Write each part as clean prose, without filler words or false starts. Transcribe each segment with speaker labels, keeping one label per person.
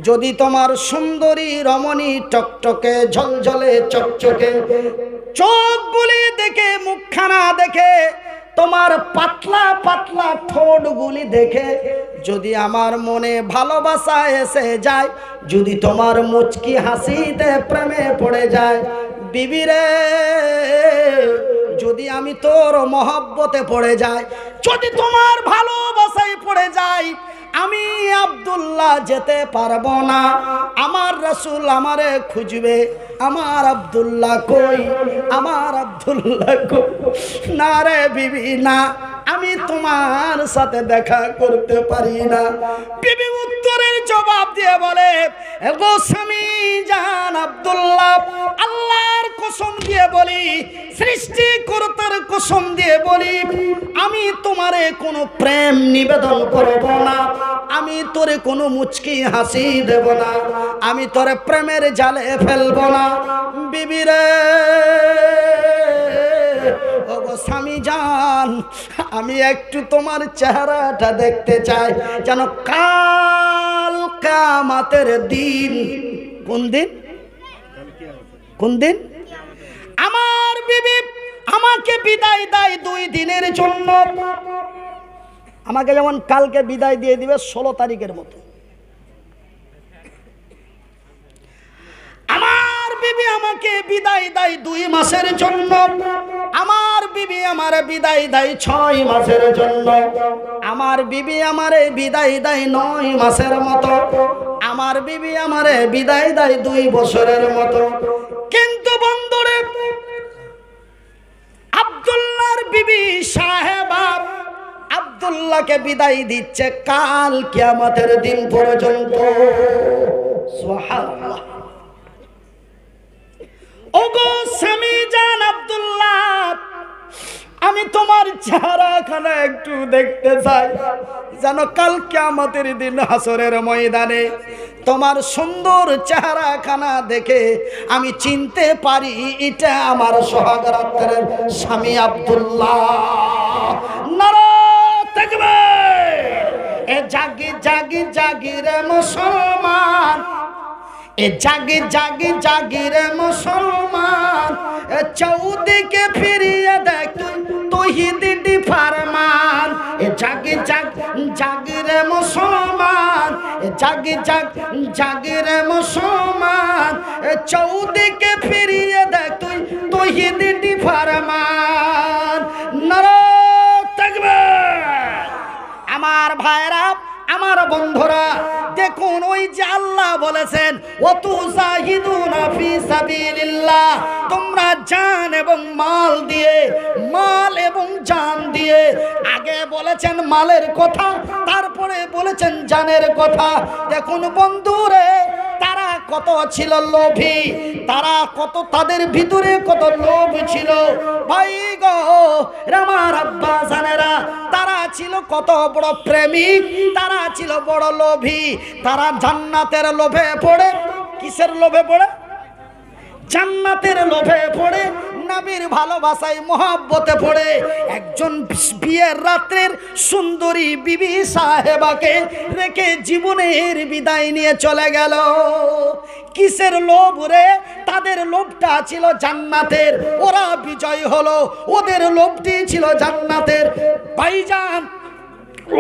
Speaker 1: যদি তোমার সুন্দরী রমণী টকটকে ঝলঝলে চকচকে চোখগুলি দেখে, মুখখানা দেখে, তোমার পাতলা পাতলা ঠোঁটগুলি দেখে যদি আমার মনে ভালোবাসা এসে যায়, যদি তোমার মুচকি হাসিতে প্রেমে পড়ে যায়, বিবি রে, যদি আমি তোর মহব্বতে পড়ে যাই, যদি তোমার ভালোবাসায় পড়ে যাই, আমি আব্দুল্লাহ যেতে পারবো না। আমার রাসূল আমারে খুঁজবে, আমার আব্দুল্লাহ কই, আমার আব্দুল্লাহ কই। না রে বিবি না, আমি তোমার সাথে দেখা করতে পারি না। বিবি উত্তরের জবাব দিয়ে বলে, গো স্বামী জান আব্দুল্লাহ, আল্লাহর কসম দিয়ে বলি, সৃষ্টিকর্তার কসম দিয়ে বলি, আমি তোমারে কোনো প্রেম নিবেদন করব না, আমি তোরে কোনো মুচকি হাসি দেব না, আমি তোরে প্রেমের জালে ফেলব না। বিবি রে, ও গো স্বামী জান, আমি একটু তোমার চেহারাটা দেখতে চাই, যেন কাল কিয়ামতের দিন। কোন দিন? কোন দিন? আমার বিবি আমাকে বিদায় দেয় 2 দিনের জন্য। আমাকে যেমন কালকে বিদায় দিয়ে দিবে 16 তারিখের মতো। আমার বিবি আমাকে বিদায় দেয় 2 মাসের জন্য। আমার বিবি আমারে বিদায় দেয় 6 মাসের জন্য। আমার বিবি আমারে বিদায় দেয় 9 মাসের মতো। আমার বিবি আমারে বিদায় দেয় 2 বছরের মতো। কিন্তু বন্ধুরে, আব্দুল্লাহর বিবি সাহেবা আব্দুল্লাহকে বিদায় দিচ্ছে কাল কিয়ামতের দিন পর্যন্ত। সুবহানাল্লাহ। ওগো স্বামী জান আব্দুল্লাহ, আমি তোমার চেহারাখানা একটু দেখতে চাই, যেন কাল কিয়ামতের দিন হাসরের ময়দানে তোমার সুন্দর চেহারাখানা দেখে আমি চিনতে পারি এটা আমার সোহাগরাতের স্বামী আব্দুল্লাহ। নারায়ে তাকবীর। এ জাগি জাগি জাগি রে মুসলমান, এ জাগি জাগি জাগি রে মুসলমান, এ চৌদিকে ফিরিয়ে দেখ তৌহিদি ফরমান। এ জাগি জাগি জাগি রে মুসলমান, এ জাগি জাগি জাগি রে মুসলমান, এ চৌদিকে ফিরিয়ে দেখ তৌহিদি ফরমান। নারায়ে তাকবীর। আমার ভাইরা, আমার বন্ধুরা, দেখুন ওই যে আল্লাহ বলেছেন, ওয়াতুজাহিদুনা ফি সাবিলিল্লাহ, তোমরা জান এবং মাল দিয়ে, মাল এবং জান দিয়ে, আগে বলেছেন মালের কথা, তারপরে বলেছেন জানের কথা। দেখুন বন্ধুরে, তারা কত ছিল লোভী, তারা কত, তাদের ভিতরে কত লোভ ছিল ভাই গো আমার আব্বা জানেরা, তারা ছিল কত বড় প্রেমিক, তারা ছিল বড় লোভী। তারা জান্নাতের লোভে পড়ে, কিসের লোভে পড়ে? জান্নাতের লোভে পড়ে, নবীর ভালোবাসায় মহব্বতে পড়ে একজন বিয়ের রাত্রের সুন্দরী বিবি সাহেবাকে রেখে জীবনের বিদায় নিয়ে চলে গেল। কিসের লোভ রে? তাদের লোভটা ছিল জান্নাতের, ওরা বিজয় হলো, ওদের লোভটি ছিল জান্নাতের। ভাইজান,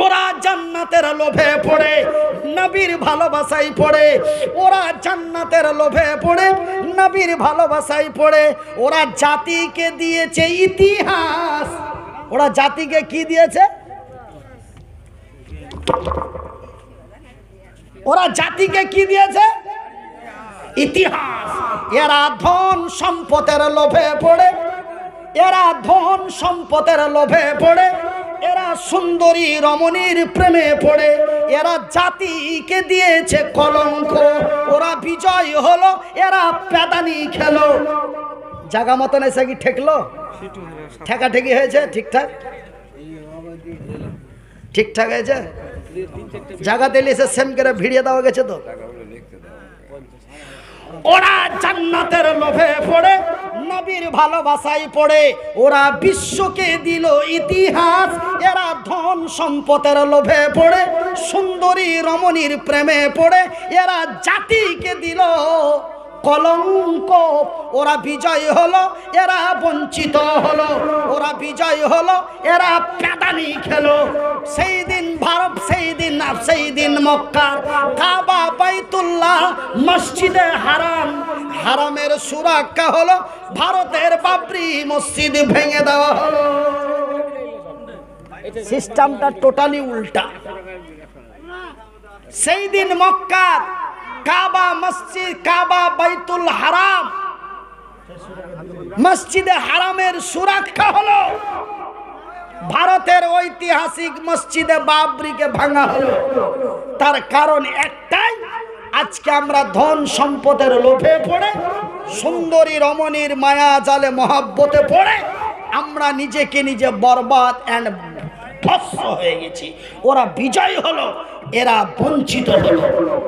Speaker 1: ওরা জান্নাতের লোভে পড়ে, নবীর ভালোবাসায় পড়ে, ওরা জান্নাতের লোভে পড়ে, নবীর ভালোবাসায় পড়ে। ওরা জাতিকে দিয়েছে ইতিহাস। ওরা জাতিকে কি দিয়েছে? ওরা জাতিকে কি দিয়েছে? ইতিহাস। এরা ধন সম্পদের লোভে পড়ে, এরা ধন সম্পদের লোভে পড়ে, এরা সুন্দরী রমণীর প্রেমে পড়ে, এরা জাতিকে দিয়েছে কলঙ্ক। ওরা বিজয় হলো, এরা পেদানি খেলো। জায়গা মতন এসে কি ঠেকলো? ঠেকাঠেকি হয়েছে? ঠিকঠাক ঠিকঠাক হয়েছে? জায়গা দিলে এসে সেম করে ভিড়িয়ে দেওয়া গেছে তো। ওরা জান্নাতের লোভে পড়ে, নবীর ভালোবাসায় পড়ে, ওরা বিশ্বকে দিল ইতিহাস। এরা ধন সম্পদের লোভে পড়ে, সুন্দরী রমণীর প্রেমে পড়ে, এরা জাতিকে দিল কলঙ্ক। ওরা বিজয় হলো, এরা বঞ্চিত হলো। ওরা বিজয় হলো, এরা প্যাদানি খেলো। সেই দিন ভারত, সেই দিন মক্কার কাবা, বাইতুল্লাহ, মসজিদে হারাম, হারামের সুরক্ষা হলো, ভারতের বাবরি মসজিদ ভেঙে দেওয়া হলো। সিস্টেমটা টোটালি উল্টা। সেই দিন মক্কার কাবা মসজিদ, কাবা বাইতুল হারাম, মসজিদে হারামের সুরক্ষা হলো, ভারতের ঐতিহাসিক মসজিদে বাবরিকে ভাঙা হলো। তার কারণ একটাই, আজকে আমরা ধন সম্পদের লোভে পড়ে, সুন্দরী রমণীর মায়া জালে মহাব্বতে পড়ে আমরা নিজেকে নিজে বরবাদ এন্ড ভস্ম হয়ে গেছি। ওরা বিজয় হলো, এরা বঞ্চিত হলো।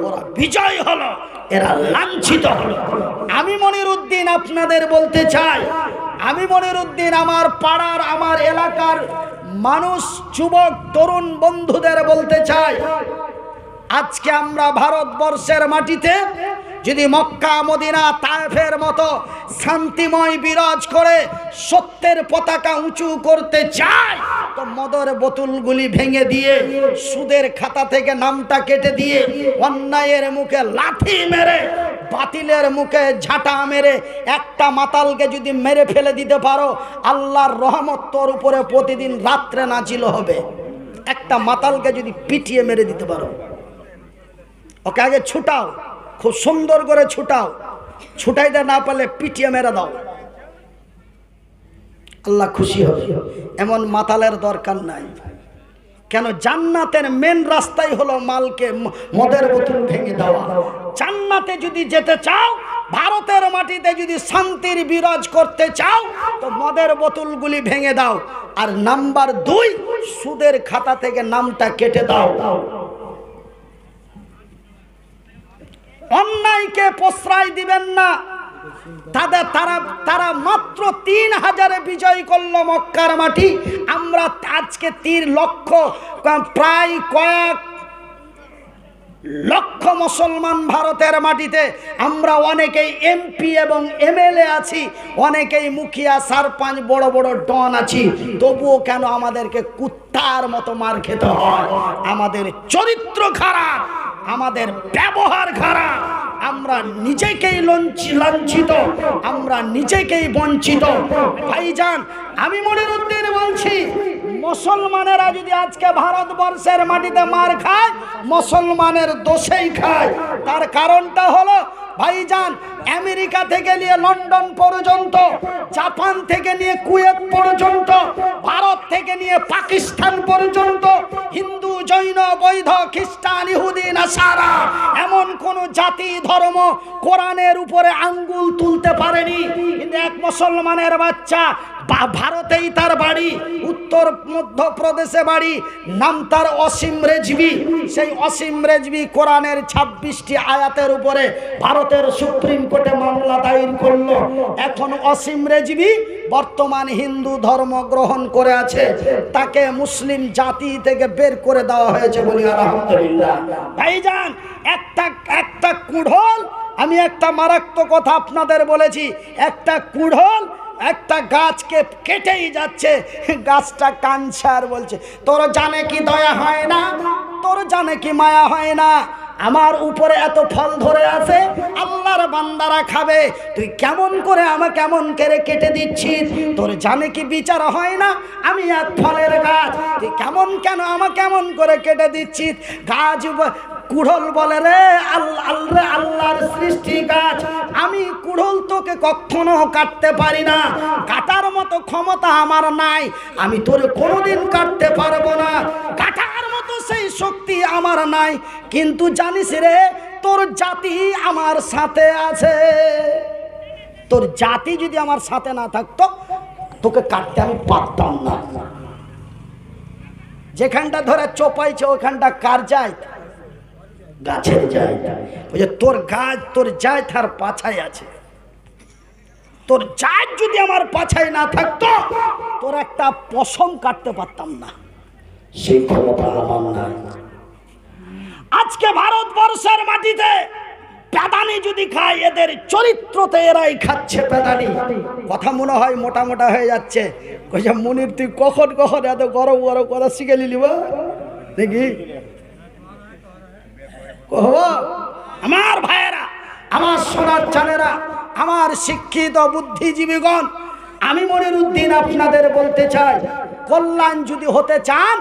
Speaker 1: ওরা বিজয় হলো, এরা লাঞ্ছিত হলো। আমি মনিরউদ্দিন আপনাদের বলতে চাই, আমি মনিরউদ্দিন আমার পাড়ার, আমার এলাকার মানুষ, যুবক তরুণ বন্ধুদের বলতে চাই, আজকে আমরা ভারতবর্ষের মাটিতে যদি মক্কা মদিনা তায়েফের মতো শান্তিময় বিরাজ করে সত্যের পতাকা উঁচু করতে চাই, তো মদের বোতলগুলি ভেঙে দিয়ে, সুদের খাতা থেকে নামটা কেটে দিয়ে, অন্যায়ের মুখে লাথি মেরে, বাতিলের মুখে ঝাঁটা মেরে একটা মাতালকে যদি মেরে ফেলে দিতে পারো, আল্লাহর রহমত তোর উপরে প্রতিদিন রাত্রে নাজিল হবে। একটা মাতালকে যদি পিটিয়ে মেরে দিতে পারো, ওকে আগে ছুটাও, খুব সুন্দর করে ছুটাও, ছুটাইতে না পারলে পিটিয়ে মেরে দাও, আল্লাহ খুশি হবে। এমন মাতালের দরকার নাই। কেন? জান্নাতের মেন রাস্তাই হলো মালকে, মদের বোতল ভেঙে দেওয়া। জান্নাতে যদি যেতে চাও, ভারতের মাটিতে যদি শান্তির বিরাজ করতে চাও, তো মদের বোতলগুলি ভেঙে দাও। আর নাম্বার 2, সুদের খাতা থেকে নামটা কেটে দাও। অন্যায়কে প্রশ্রয় দিবেন না। তারা মাত্র 3000 বিজয় করলো মক্কার মাটি। আমরা আজকে 3 লক্ষ, প্রায় কয়েক লক্ষ মুসলমান ভারতের মাটিতে। আমরা অনেকেই এমপি এবং এমএলএ আছি, অনেকেই মুখিয়া সারপঞ্চ, বড় বড় ডন আছি। তবুও কেন আমাদেরকে কুত্তার মতো মার খেতে হয়? আমাদের চরিত্র খারাপ, আমাদের ব্যবহার খারাপ, আমরা নিজেকেই লাঞ্ছিত, আমরা নিজেকেই বঞ্চিত। ভাইজান, আমি মনিরউদ্দিন বলছি, মুসলমানেরা যদি আজকে ভারতবর্ষের মাটিতে মার খায়, মুসলমানের দোষেই খায়। তার কারণটা হলো ভাইজান, আমেরিকা থেকে নিয়ে লন্ডন পর্যন্ত, জাপান থেকে নিয়ে কুয়েত পর্যন্ত, ভারত থেকে নিয়ে পাকিস্তান পর্যন্ত, হিন্দু, জৈন, বৌদ্ধ, খ্রিস্টান, ইহুদি, নাসারা, এমন কোন জাতি ধর্ম কোরআনের উপরে আঙ্গুল তুলতে পারেনি। কিন্তু এক মুসলমানের বাচ্চা, ভারতেই তার বাড়ি, উত্তর মধ্যপ্রদেশে বাড়ি, নাম তার অসীম রেজভি। সেই অসীম রেজভি কোরআনের 26টি আয়াতের উপরে ভারতের সুপ্রিম কোর্টে মামলা দায়ের করলো। এখন অসীম রেজভি বর্তমান হিন্দু ধর্ম গ্রহণ করে আছে, তাকে মুসলিম জাতি থেকে বের করে দেওয়া হয়েছে, বলি আলহামদুলিল্লাহ। ভাইজান, একটা কুড়োল, আমি একটা মারাত্মক কথা আপনাদের বলেছি, একটা কুড়োল একটা গাছকে কেটেই যাচ্ছে, গাছটা কাঁদছে আর বলছে, তোর জানে কি দয়া হয় না, তোর জানে কি মায়া হয় না, আমার উপরে এত ফল ধরে আছে, আল্লাহর বান্দারা খাবে, তুই কেমন করে আমাকে কেমন করে কেটে দিচ্ছিস, তোর জানে কি বিচার হয় না, আমি এক ফলের গাছ, তুই কেন আমাকে কেমন করে কেটে দিচ্ছিস। গাছ কুড়োল বলে, রে আল্লাহর সৃষ্টি গাছ, আমি কুড়োল তোকে কখনো কাটতে পারি না, কাটার মতো ক্ষমতা আমার নাই, আমি তোরে কোনোদিন কাটতে পারবো না, কাটার মতো সেই শক্তি আমার নাই, কিন্তু জানিস রে, তোর জাতি আমার সাথে আছে, তোর জাতি যদি আমার সাথে না থাকতো তোকে কাটতে আমি পারতাম না। যেখানটা ধরে চোপাইছে ওখানটা কার যায়? গাছের যায় ওই যে তোর গাছ তোর যায় তার পাছায় আছে, তোর যায় যদি আমার পাছায় না থাকতো তোর একটা পশম কাটতে পারতাম না, সেই ক্ষমতা আমার নাই। আজকে ভারতবর্ষের মাটিতে পেদানি যদি খায়, এদের চরিত্রতে এরাই খাচ্ছে পেদানি। কথা মনে হয় মোটা মোটা হয়ে যাচ্ছে। কইছে মনির তুই কখন কখন এত গরম গরম কথা শিখে নিলি বা দেখি আমার ভাইয়েরা, আমার সোনার চানেরা, আমার শিক্ষিত বুদ্ধিজীবীগণ, আমি মনিরউদ্দিন আপনাদের বলতে চাই, কল্যাণ যদি হতে চান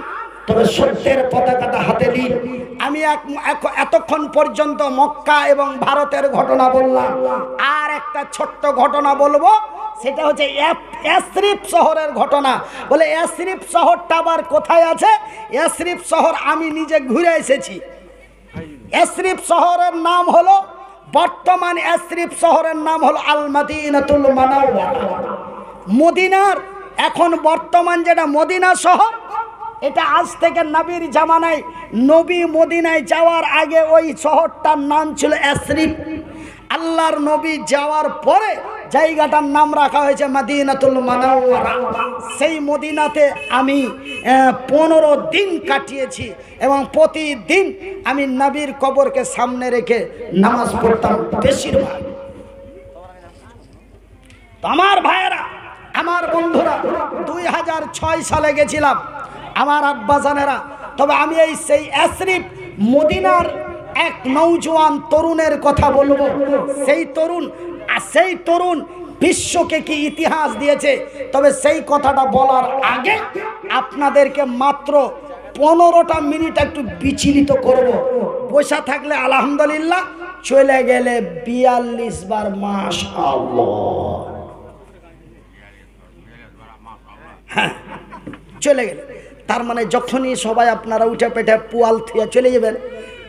Speaker 1: তবে সত্যের পতাকাটা হাতে নিন। আমি এতক্ষণ পর্যন্ত মক্কা এবং ভারতের ঘটনা বললাম, আর একটা ছোট্ট ঘটনা বলবো, সেটা হচ্ছে ইয়াসরিব শহরের ঘটনা। বলে ইয়াসরিব শহরটা আবার কোথায় আছে? ইয়াসরিব শহর আমি নিজে ঘুরে এসেছি। ইয়াসরিব শহরের নাম হলো, বর্তমান ইয়াসরিব শহরের নাম হলো আল মদিনাতুল মুনাওয়ারা। মদিনার এখন বর্তমান যেটা মদিনা শহর, এটা আজ থেকে নবীর জামানায়, নবী মদিনায় যাওয়ার আগে ওই শহরটার নাম ছিল ইয়াসরিব। আল্লাহর নবী যাওয়ার পরে জায়গাটার নাম রাখা হয়েছে মদিনাতুল মুনাওয়ারা। সেই মদিনাতে আমি 15 দিন কাটিয়েছি এবং প্রতিদিন আমি নবীর কবরকে সামনে রেখে নামাজ পড়তাম বেশিরভাগ। আমার ভাইয়েরা, আমার বন্ধুরা, 2006 সালে গেছিলাম আমার আব্বাজানেরা। তবে আমি এই সেই ইয়াসরিব মদিনার এক নওজোয়ান তরুণের কথা বলবো। সেই তরুণ বিশ্বকে কি ইতিহাস দিয়েছে। তবে সেই কথাটা বলার আগে আপনাদেরকে মাত্র 15টা মিনিট একটু বিচলিত করব। বসা থাকলে আলহামদুলিল্লাহ, চলে গেলে 42 বার মাশাআল্লাহ। হ্যাঁ, চলে গেলে তার মানে যখনই সবাই আপনারা উঠে পেটে পুয়াল থুয়ে চলে যাবেন,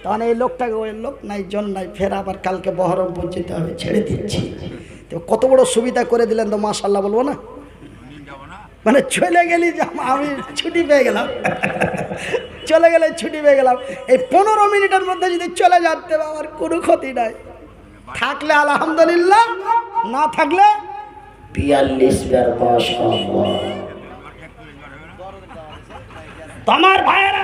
Speaker 1: তখন এই লোকটাকে ওই লোক নাই জন নাই, ফের আবার কালকে বহরমপুর যেতে হবে, ছেড়ে দিচ্ছি। তো কত বড় সুবিধা করে দিলেন, তো মাশাআল্লাহ বলবো না? মানে চলে গেলি, আমি ছুটি পেয়ে গেলাম, চলে গেলে ছুটি পেয়ে গেলাম। এই 15 মিনিটের মধ্যে যদি চলে যেতে আমার কোনো ক্ষতি নাই। থাকলে আলহামদুলিল্লাহ, না থাকলে 42 বার মাশাআল্লাহ। আমার ভাইয়েরা,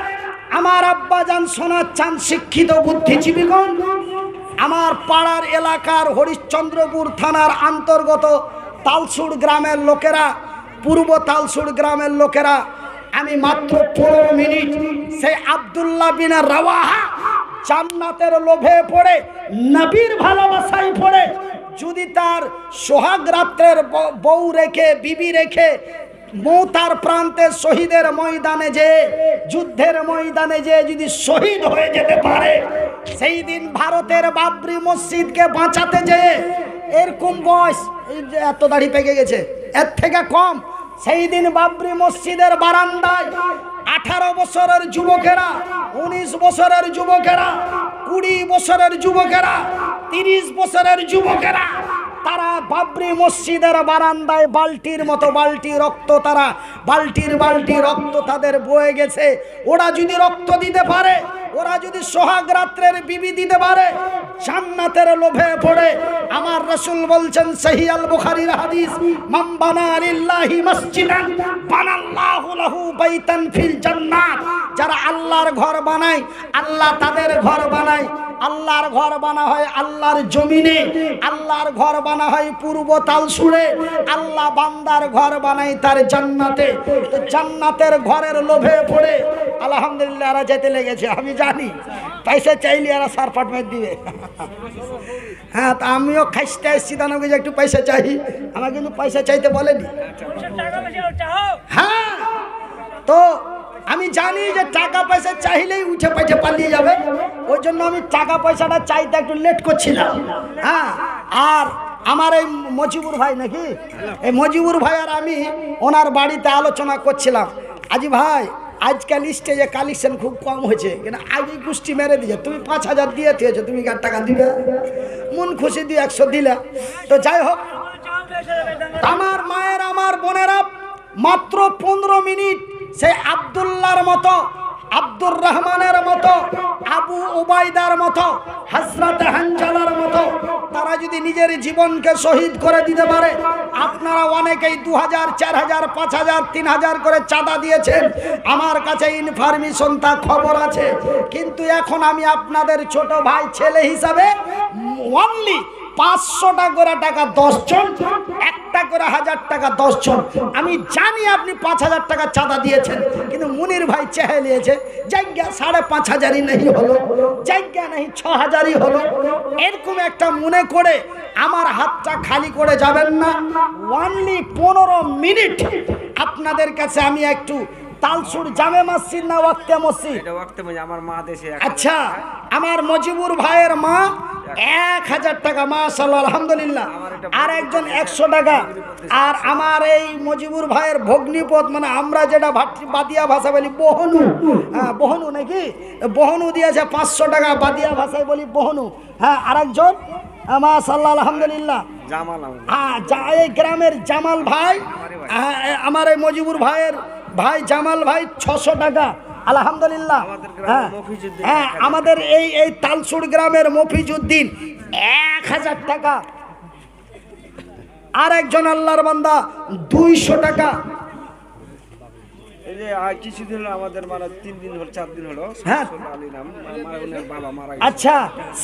Speaker 1: আমার আব্বাজান শোনার চান, শিক্ষিত বুদ্ধিজীবীগণ, আমার পাড়ার এলাকার হরিশ্চন্দ্রপুর থানার অন্তর্গত তালসুড় গ্রামের লোকেরা, পূর্ব তালসুড় গ্রামের লোকেরা, আমি মাত্র 15 মিনিট সেই আব্দুল্লাহ বিন রাওয়াহা জান্নাতের লোভে পড়ে, নবীর ভালোবাসায় পড়ে, যদি তার সোহাগ রাত্রের বউ রেখে, বিবি রেখে মৌতার প্রান্তে শহীদের ময়দানে যে, যুদ্ধের ময়দানে যে যদি শহীদ হয়ে যেতে পারে, সেই দিন ভারতের বাবরি মসজিদকে বাঁচাতে যে, এরকম বয়স, এই যে এত দাড়ি পেকে গেছে, এর থেকে কম, সেই দিন বাবরি মসজিদের বারান্দায় 18 বছরের যুবকেরা, 19 বছরের যুবকেরা, 20 বছরের যুবকেরা, 30 বছরের যুবকেরা, তারা বাবরি মসজিদের বারান্দায় বালতির মতো বালতি রক্ত, তারা বালতির বালতি রক্ত তাদের বয়ে গেছে। ওরা যদি রক্ত দিতে পারে, ওরা যদি সোহাগ রাত্রের বিবি দিতে পারে, জান্নাতের লোভে পড়ে, আমার রাসূল বলছেন, সহিহ আল বুখারীর হাদিস, মান বানা লিল্লাহি মসজিদান বানাল্লাহু লাহু বাইতান ফিল জান্নাত। যারা আল্লাহর ঘর বানায়, আল্লাহ তাদের ঘর বানায়। আল্লাহর ঘর বানা হয় আল্লাহর জমিনে, আল্লাহর ঘর বানা হয় পূর্ব তালসুড়ে, আল্লাহ বান্দার ঘর বানায় তার জান্নাতে। তো জান্নাতের ঘরের লোভে পড়ে আলহামদুলিল্লাহ এরা যেতে লেগেছে। আমি জানি পয়সা চাইলে এরা সারপাট মেরে দিবে। হ্যাঁ, তা আমিও খাইতে এসেছি, তাহলে একটু পয়সা চাই, আমার কিন্তু পয়সা চাইতে বলেনি। হ্যাঁ, তো আমি জানি যে টাকা পয়সা চাইলেই উঠে পয়সা পালিয়ে যাবে, ওই জন্য আমি টাকা পয়সাটা চাইতে একটু লেট করছিলাম। হ্যাঁ, আর আমার এই মজিবুর ভাই, নাকি এই মজিবুর ভাই আর আমি ওনার বাড়িতে আলোচনা করছিলাম, আজি ভাই আজকাল স্টেজে কালেকশন খুব কম হয়েছে, কিন্তু আগে গোষ্ঠী মেরে দিয়েছে, তুমি 5000 দিয়ে দিয়েছো, তুমি 1 টাকা দিবে, মন খুশি দিয়ে 100 দিলে। তো যাই হোক, আমার মায়ের, আমার বোনেরা, মাত্র 15 মিনিট সেই আব্দুল্লাহর মতো আব্দুর রহমানের মতো, আবু উবাইদার মতো, হযরত হানজালার মতো তারা যদি নিজের জীবনকে শহীদ করে দিতে পারে, আপনারা অনেকেই 2000, 4000, 5000, 3000 করে চাঁদা দিয়েছেন, আমার কাছে ইনফরমেশন তা খবর আছে। কিন্তু এখন আমি আপনাদের ছোট ভাই ছেলে হিসাবে অনলি 500 করে টাকা 10 জন, 1 করে 1000 টাকা 10 জন। আমি জানি আপনি 5000 টাকা চাঁদা দিয়েছেন, কিন্তু মুনির ভাই চেয়ে নিয়েছে জায়গা 5500ই নেই হলো, জায়গা নেই 6000ই হলো। এরকম একটা মনে করে আমার হাতটা খালি করে যাবেন না। অনলি 15 মিনিট আপনাদের কাছে আমি একটু তালসুর জামে মসজিদ না ওয়াক্তে মসজিদ?
Speaker 2: এটা ওয়াক্তে মসজিদ। আমার মা দেশে।
Speaker 1: আচ্ছা, আমার মজিবুর ভাইয়ের মা 1000 টাকা, মাশাআল্লাহ আলহামদুলিল্লাহ। আর একজন 100 টাকা। আর আমার এই মজিবুর ভাইয়ের ভগ্নিপথ, মানে আমরা যেটা বাদিয়া ভাষা বলি বহনু, হ্যাঁ বহনু নাকি, বহনু দিয়েছে 500 টাকা, বাদিয়া ভাষায় বলি বহনু। হ্যাঁ, আরেকজন মাশাআল্লাহ আলহামদুলিল্লাহ
Speaker 2: জামাল,
Speaker 1: হ্যাঁ এই গ্রামের জামাল ভাই, আমার এই মজিবুর ভাইয়ের ভাই জামাল ভাই 600 টাকা আলহামদুলিল্লাহ। হ্যাঁ আমাদের এই তালসুর গ্রামের মফিজউদ্দিন 1000 টাকা। আর একজন আল্লাহর বান্দা 200 টাকা।
Speaker 2: এই যে কিছুদিন হলো আমাদের, মানে 3 দিন হলো 4 দিন হলো,
Speaker 1: হ্যাঁ
Speaker 2: শামসুল আলী নাম, মায়ের বাবা মারা গেছে।
Speaker 1: আচ্ছা,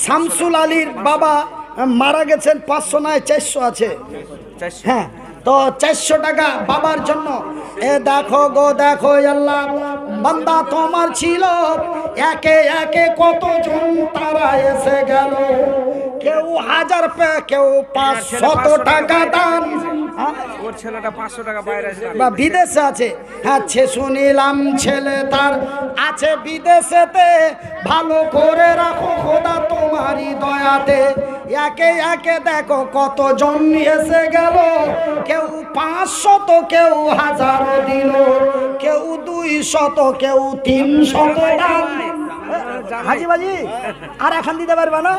Speaker 1: শামসুল আলীর বাবা মারা গেছেন, 500 নয় 400 আছে। হ্যাঁ, তো 400 টাকা বাবার জন্য। এ দেখো গো দেখো আল্লাহ, বান্দা তোমার ছিল একে একে কতজন তারা এসে গেল, কেউ 1000 কেউ 500 টাকা দান।
Speaker 2: ওর ছেলেটা 500 টাকা বাইরে আছে
Speaker 1: বা বিদেশে আছে। হ্যাঁ, শুনিলাম ছেলে তার আছে বিদেশেতে, ভালো করে রাখো খোদা তোমারই দয়াতে। একে একে দেখো কতজন এসে গেল, কেউ 500 তো কেউ 1000 দিল, কেউ 200 কেউ 300 দান। হাজি বাজি আর এখন দিতে পারবে না?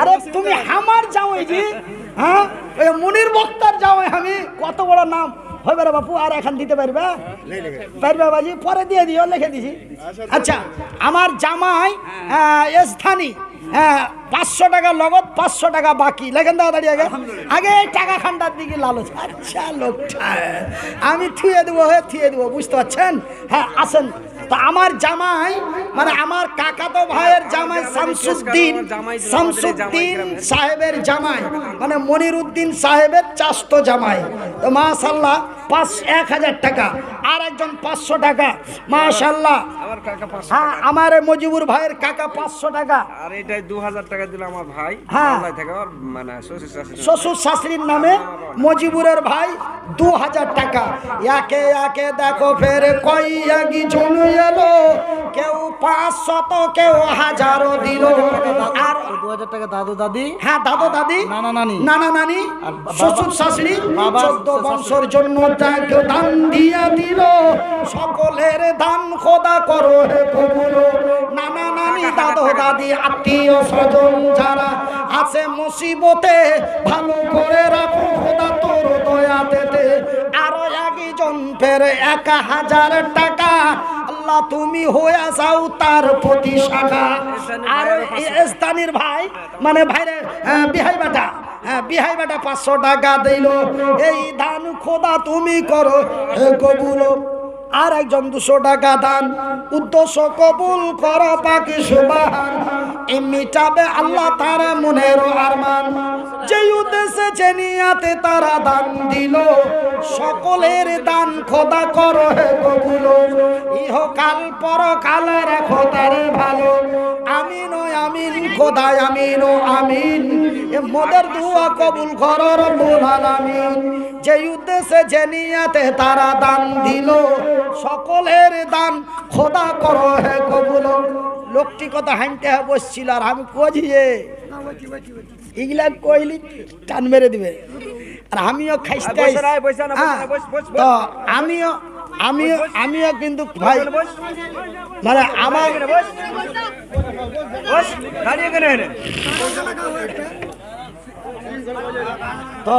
Speaker 1: আরে তুমি আমার জামাই জি, হ্যাঁ ওই মুনির বক্তার জামাই, আমি কত বড় নাম হবে রে বাপু। আর এখন দিতে পারবে? পারবে বাজি, পরে দিয়ে দিও, লিখে দিছি। আচ্ছা, আমার জামাই স্থানী 500 টাকা লগত, 500 টাকা বাকি, লেখেন দাও দাঁড়িয়ে আগে আগে এই টাকা খান্ডার দিকে লালচ। আচ্ছা লোকটা আমি থুয়ে দেবো, বুঝতে পারছেন? হ্যাঁ আসেন। তো আমার জামাই, মানে আমার কাকাতো ভাইয়ের জামাই শামসুদ্দিন সাহেবের জামাই, মানে মনিরউদ্দিন সাহেবের চাস্তো জামাই। তো মাশাআল্লাহ 1000 টাকা। আর একজন 500 টাকা মাশাআল্লাহ। হ্যাঁ, আমার মজিবুর ভাইয়ের কাকা 500 টাকা।
Speaker 2: আর এটাই 2000 টাকা দিল আমার ভাই।
Speaker 1: হ্যাঁ,
Speaker 2: মানে
Speaker 1: শ্বশুর শাশুড়ির নামে মজিবুরের ভাই 2000 টাকা। একে একে দেখো ফের কয়েকই জন এলো, কেউ 500 তো কেউ 1000 দিল। আর
Speaker 3: 2000 টাকা দাদু দাদি,
Speaker 1: হ্যাঁ দাদু দাদি, নানা নানি, শ্বশুর শাশুড়ি 14 বংশের জন্য দান দিয়া দিল। সকলের দান খোদা করো হে কবুল। নানা নানি, দাদু দাদি, আত্মীয় স্বজন যারা আছে মুসিবতে, ভালো করে রাখো খোদা তোর দয়াতে। আরো একজন ফের 1000 টাকা, আল্লাহ তুমি হয়ে যাও তার প্রতি শাখা। আর স্থানীয় ভাই, মানে ভাইরে বিহাই বেটা, বিহাই বেটা 500 টাকা দিল। এই দান খোদা তুমি করো কবুল। আর একজন 200 টাকা দান, উদ্দেশ্য কবুল করো পাকি সুবহান। এই মিটাবে আল্লাহ তার মনের আরমান, যে উদ্দেশ্যে যে নিয়াতে তারা দান দিল। সকলের দান খোদা করো হে কবুল। ইহকাল পরকাল রাখো তার ভালো। আমিন ও আমিন খোদা, আমিন ও আমিন। এ মোদের দুয়া কবুল করো রব্বুল আলামিন। যে উদ্দেশ্যে যে নিয়াতে তারা দান দিল, সকলের দান খোদা করো হে কবুল। লোকটি কথা হাঁটতে বসছিল, আর আমি কজিয়ে এগুলা কইলি টান মেরে দিবে। আর আমিও খাইতে, তো আমিও কিন্তু ভাই, মানে আমার তো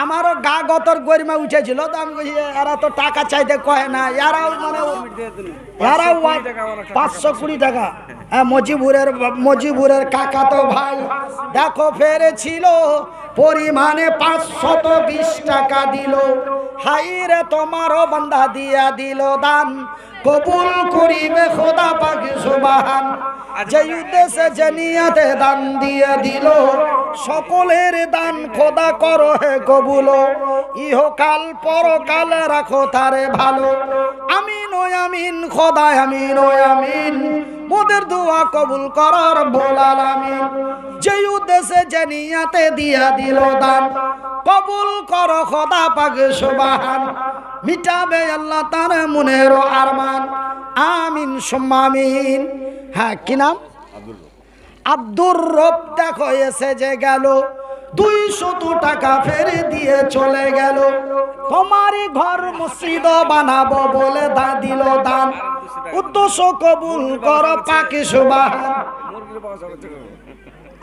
Speaker 1: আমারও গা গতর গরিমা উঠেছিল, তো আমি বলছি এরা তো টাকা চাইতে কয় না, এরাও মানে এরাও 520 টাকা। হ্যাঁ, মজিবুরের কাকা তো ভাই দেখো ফেরেছিল, পরিমাণে 520 টাকা দিল। হাই রে তোমারও বান্দা দিয়া দিল দান, কবুল করিবে খোদা পাক সুবহান। যে উদ্দেশ্যে যে নিয়তে দান দিয়ে দিল, সকলের দান খোদা করো হে কবুল, ইহকাল পরকাল রাখো তারে ভালো। আমিন ও আমিন খোদা, আমিন ও আমিন, মোদের দোয়া কবুল করো রব্বুল আলামিন। যে উদ্দেশ্যে যে নিয়তে দিয়া দিল দান, কবুল করো খোদা পাক সুবহান। মিটাবে আল্লাহ তার মনের আরমান, আমিন সুম্মা আমিন। হ্যাঁ, কি নাম? আব্দুর রব। দেখো এসে যে গেল, 200 টাকা ফেরে দিয়ে চলে গেল। তোমারই ঘর মসজিদ বানাবো বলে দিল দান, উদ্দেশ্য কবুল করো পাক সুবহান।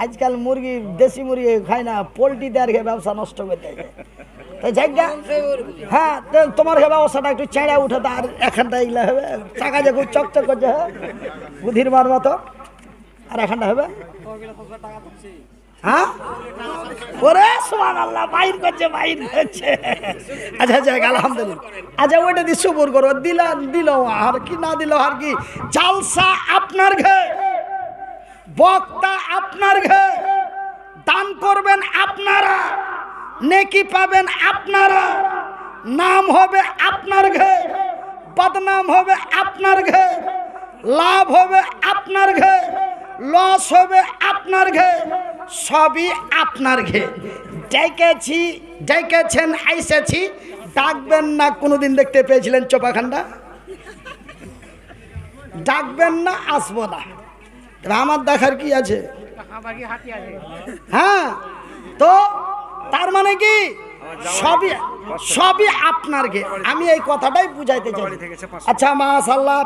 Speaker 1: আজকাল মুরগি, দেশি মুরগি খায় না, পোল্ট্রি দেওয়ার ব্যবসা নষ্ট করতে যায়। হ্যাঁ, তোমার ব্যবসাটা একটু চেঁড়া উঠে, আর এখানটা এগুলো হবে চাকা যে খুব চকচক করছে, বুধির মার মতো। আর এখানটা হবে, হ্যাঁ, ওরে সুবহানাল্লাহ, বাইর করছে, বাইর করছে। আচ্ছা আচ্ছা, আলহামদুলিল্লাহ। আচ্ছা, ওইটা দিয়ে সুবর করো, দিল আর কি না দিল আর কি। জালসা আপনার ঘে, বক্তা আপনার ঘে, দান করবেন আপনারা, নেকি পাবেন আপনারা, নাম হবে আপনার ঘে, বদনাম হবে আপনার ঘে, লাভ হবে আপনার ঘে, লস হবে আপনার ঘে, সবই আপনার ঘে। ডেকেছেন আইসেছি, ডাকবেন না। কোনোদিন দেখতে পেয়েছিলেন চোপাখান্ডা? ডাকবেন না, আসবো না। আমার দেখার কি আছে? হ্যাঁ, তো তার মানে কি সবই আপনার গে। আমি এই কথাটাই বুঝাইতে চাই। আচ্ছা, মাশাআল্লাহ,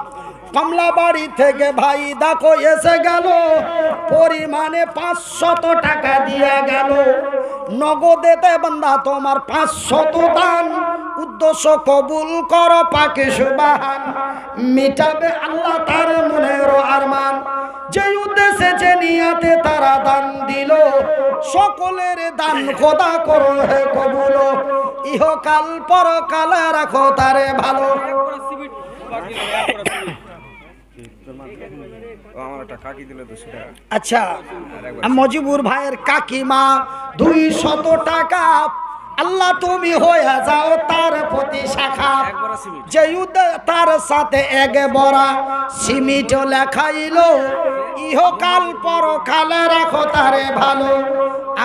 Speaker 1: কমলাবাড়ি থেকে ভাই দেখো এসে গেল, পরিমাণে 500 টাকা দিয়ে গেল। নগদেতে বান্দা তোমার 500 দান, উদ্দেশ্য কবুল করো পাক সুবহান। মিটাবে আল্লাহ তার মনের আরমান, যে উদ্দেশ্যে যে নিয়তে তারা দান দিল, সকলের দান খোদা করো হে কবুল, ইহকাল পরকাল রাখো তারে ভালো। আচ্ছা, মজিবুর ভাইয়ের কাকিমা 200 টাকা, আল্লাহ তুমি হয়ে যাও তার প্রতি শাখা। যে তার সাথে এক বড়া সিমিট লেখাইল, ইহকাল পরকালে রাখো তারে ভালো।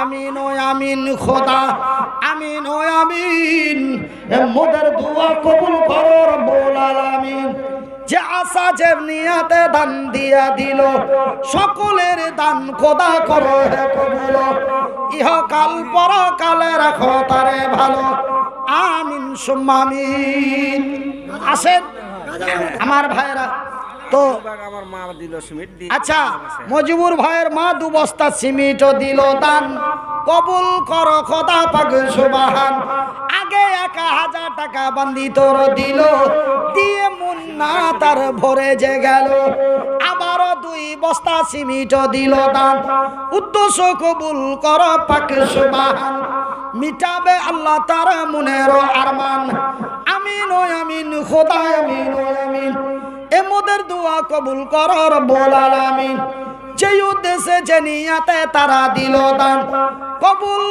Speaker 1: আমিন ও আমিন খোদা, আমিন ও আমিন, মোদের দোয়া কবুল করো রব্বুল আলামিন। যে আশা যে নিয়াতে দান দিয়া দিল, সকলের দান খোদা করো হে কবুল, ইহকাল পরকালে রাখো তারে ভালো। আমিন সুম্মা আমিন। আসেন আমার ভাইরা, তো আচ্ছা, মজিবুর ভাইয়ের মা 2 বস্তা সিমেন্টও দিল দান, কবুল করো খোদা পাক সুবহান। আগে 1000 টাকা বান্দি তোর দিল, দিয়ে মুন্না তার ভরে যে গেল। আবারও 2 বস্তা সিমেন্টও দিল দান, উদ্দেশ্য কবুল করো পাক সুবহান। মিটাবে আল্লাহ তার মনের আরমান, আমিন ও আমিন খোদা, আমিন ও আমিন। এ মোদের দোয়া কবুল করো রব্বুল আলামিন। যে উদ্দেশ্যে যে নিয়তে তারা দিল দান, কবুল